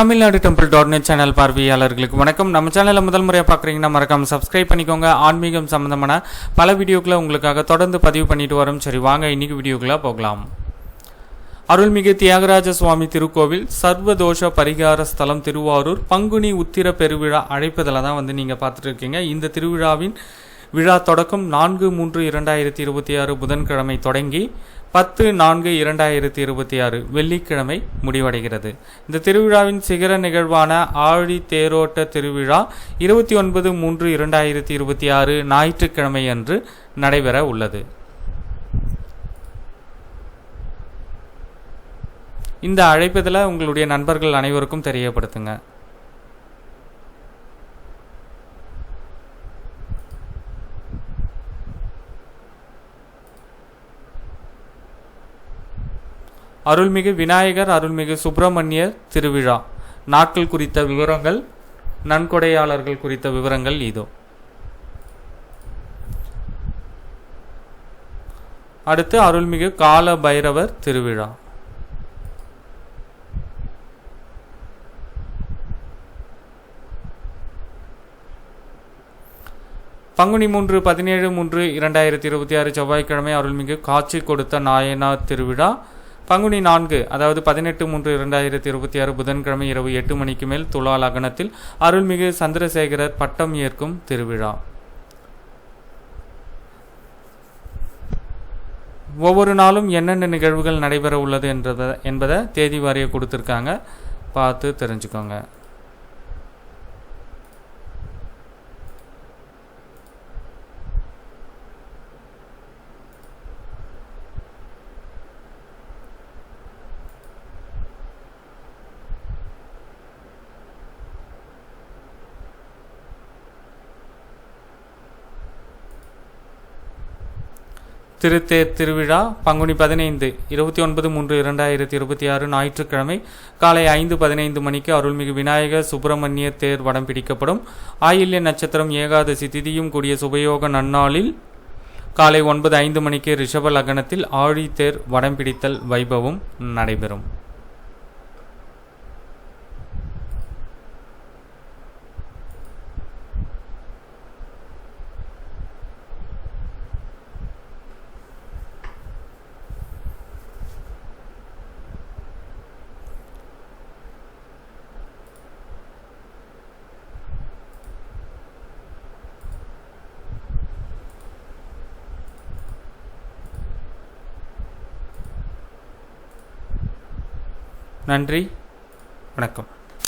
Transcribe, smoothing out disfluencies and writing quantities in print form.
Tamil Nadu டெம்பிள்.net channel பார்வையாளர்களுக்கு வணக்கம். நம்ம சேனலை முதல் முறையாக பார்க்குறீங்கன்னா மறக்காம சப்ஸ்கிரைப் பண்ணிக்கோங்க. ஆன்மீகம் சம்பந்தமான பல வீடியோக்களை உங்களுக்காக தொடர்ந்து பதிவு பண்ணிட்டு வரோம். சரி, வாங்க இன்னைக்கு வீடியோக்குள்ள போகலாம். அருள்மிகு தியாகராஜ சுவாமி திருக்கோவில் சர்வதோஷ பரிகார ஸ்தலம் திருவாரூர் பங்குனி உத்திர பெருவிழா அழைப்பதில் தான் நீங்கள் பார்த்துட்டு இருக்கீங்க. இந்த திருவிழாவின் விழா தொடக்கம் 4/3/2026 புதன்கிழமை தொடங்கி 10/4/2026 வெள்ளிக்கிழமை முடிவடைகிறது. இந்த திருவிழாவின் சிகர நிகழ்வான ஆழி தேரோட்ட திருவிழா 29/3/2026 ஞாயிற்றுக்கிழமை அன்று நடைபெற உள்ளது. இந்த அழைப்பதில் உங்களுடைய நண்பர்கள் அனைவருக்கும் தெரியப்படுத்துங்க. அருள்மிகு விநாயகர் அருள்மிகு சுப்பிரமணியர் திருவிழா நாட்கள் குறித்த விவரங்கள், நன்கொடையாளர்கள் குறித்த விவரங்கள் இதோ. அடுத்து அருள்மிகு கால பைரவர் திருவிழா. பங்குனி 3/17/2026 செவ்வாய்க்கிழமை அருள்மிகு காட்சி கொடுத்த நாயனார் திருவிழா. பங்குனி 4 அதாவது 18/3/2026 புதன்கிழமை இரவு 8 மணிக்கு மேல் துலா லக்னத்தில் அருள்மிகு சந்திரசேகரர் பட்டம் ஏற்கும் திருவிழா. ஒவ்வொரு நாளும் என்னென்ன நிகழ்வுகள் நடைபெற உள்ளது என்பதை தேதி வாரிய கொடுத்துருக்காங்க, பார்த்து தெரிஞ்சுக்கோங்க. திருத்தேர் திருவிழா பங்குனி 15 29/3/2026 ஞாயிற்றுக்கிழமை காலை 5:15 மணிக்கு அருள்மிகு விநாயகர் சுப்பிரமணிய தேர் வடம் பிடிக்கப்படும். ஆயில்ய நட்சத்திரம் ஏகாதசி திதியும் கூடிய சுபயோக நன்னாளில் காலை 9:05 மணிக்கு ரிஷப லக்னத்தில் ஆழி தேர் வடம் பிடித்தல் வைபவம் நடைபெறும். நன்றி, வணக்கம்.